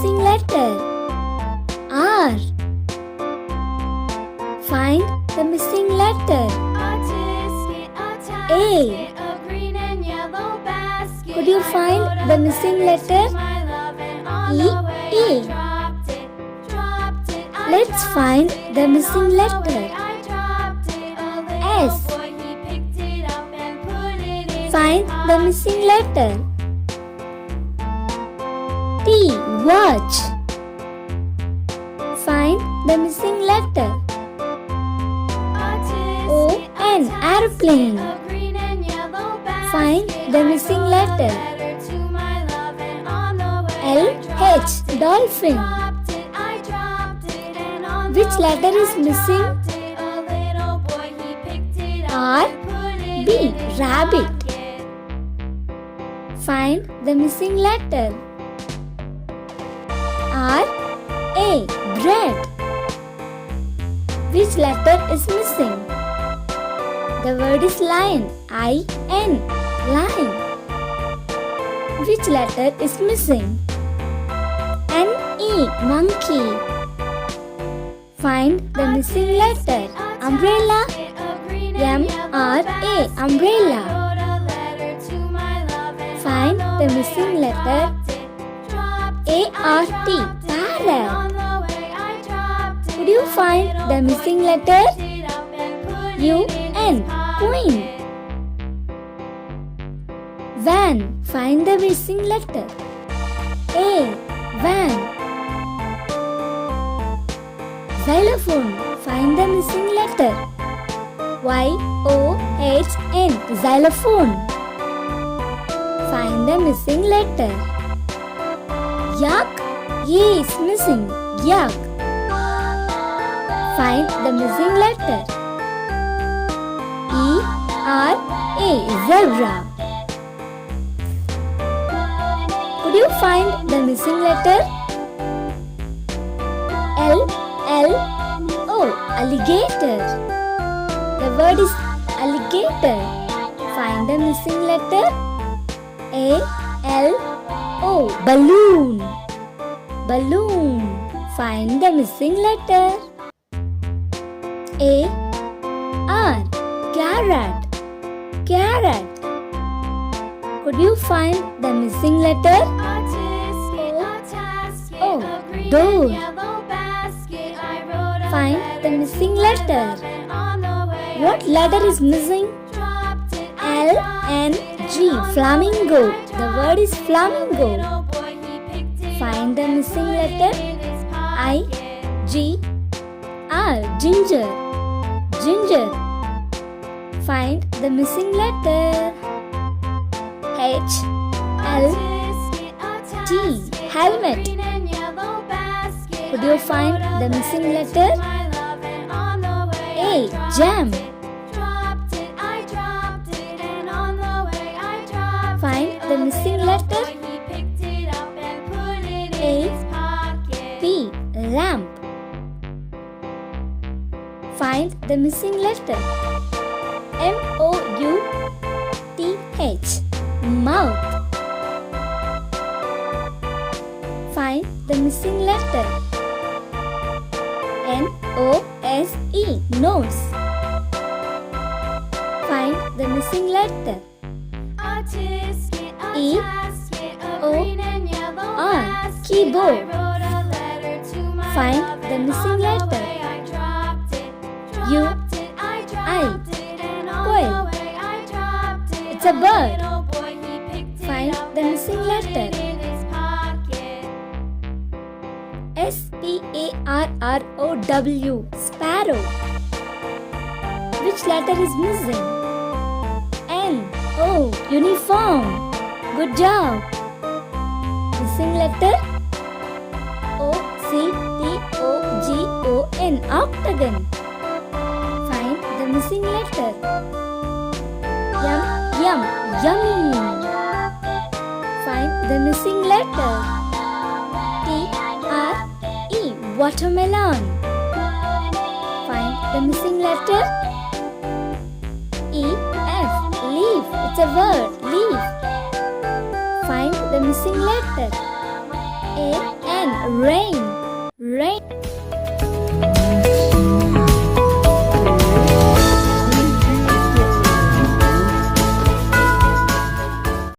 missing letter. R. Find the missing letter. A. Could you find the missing letter? E. Let's find the missing letter. S. Find the missing letter. T. Watch. Find the missing letter. O. N. Airplane. Find the missing letter. L. H. Dolphin. Which letter is missing? R. B. Rabbit. Find the missing letter. R. A. Bread. Which letter is missing? The word is lion. I-N. Lion. Which letter is missing? N-E. Monkey. Find the missing letter. Umbrella. M-R-A. Umbrella. Find the missing letter. A-R-T. Parrot. Could you find the missing letter? U-N. Queen. Van. Find the missing letter. A. Van. Xylophone. Find the missing letter. Y-O-H-N. Xylophone. Find the missing letter. Yak. E is missing. Yak. Find the missing letter. E-R-A. Zebra. Could you find the missing letter? L-L-O. Alligator. The word is alligator. Find the missing letter. A-L-O. Balloon. Balloon. Find the missing letter. A-R. Carrot. Carrot. Could you find the missing letter? O. Door. Find the missing letter. What letter is missing? L-N-G. Flamingo. The word is flamingo. Find the missing letter. I-G-R. Ginger. Ginger. Find the missing letter. H-L-T. Helmet. Could you find the missing letter? A. Jam. Find the missing letter. A. P. Lamp. Find the missing letter. M-O-U-T-H. Mouth. Find the missing letter. N-O-S-E. Nose. Find the missing letter. E-O-R. Keyboard. Find the missing letter. U-I. Quail. It's a bird. Find the missing letter. S-P-A-R-R-O-W. Sparrow. Which letter is missing? N-O. Uniform. Good job. Missing letter. O-C-T-O-G-O-N. Octagon. Find the missing letter. Yum. Yummy. Find the missing letter. T-R-E. Watermelon. Find the missing letter. E-F. Leaf. It's a word. Leaf. Find the missing letter. R-A-N, rain, rain.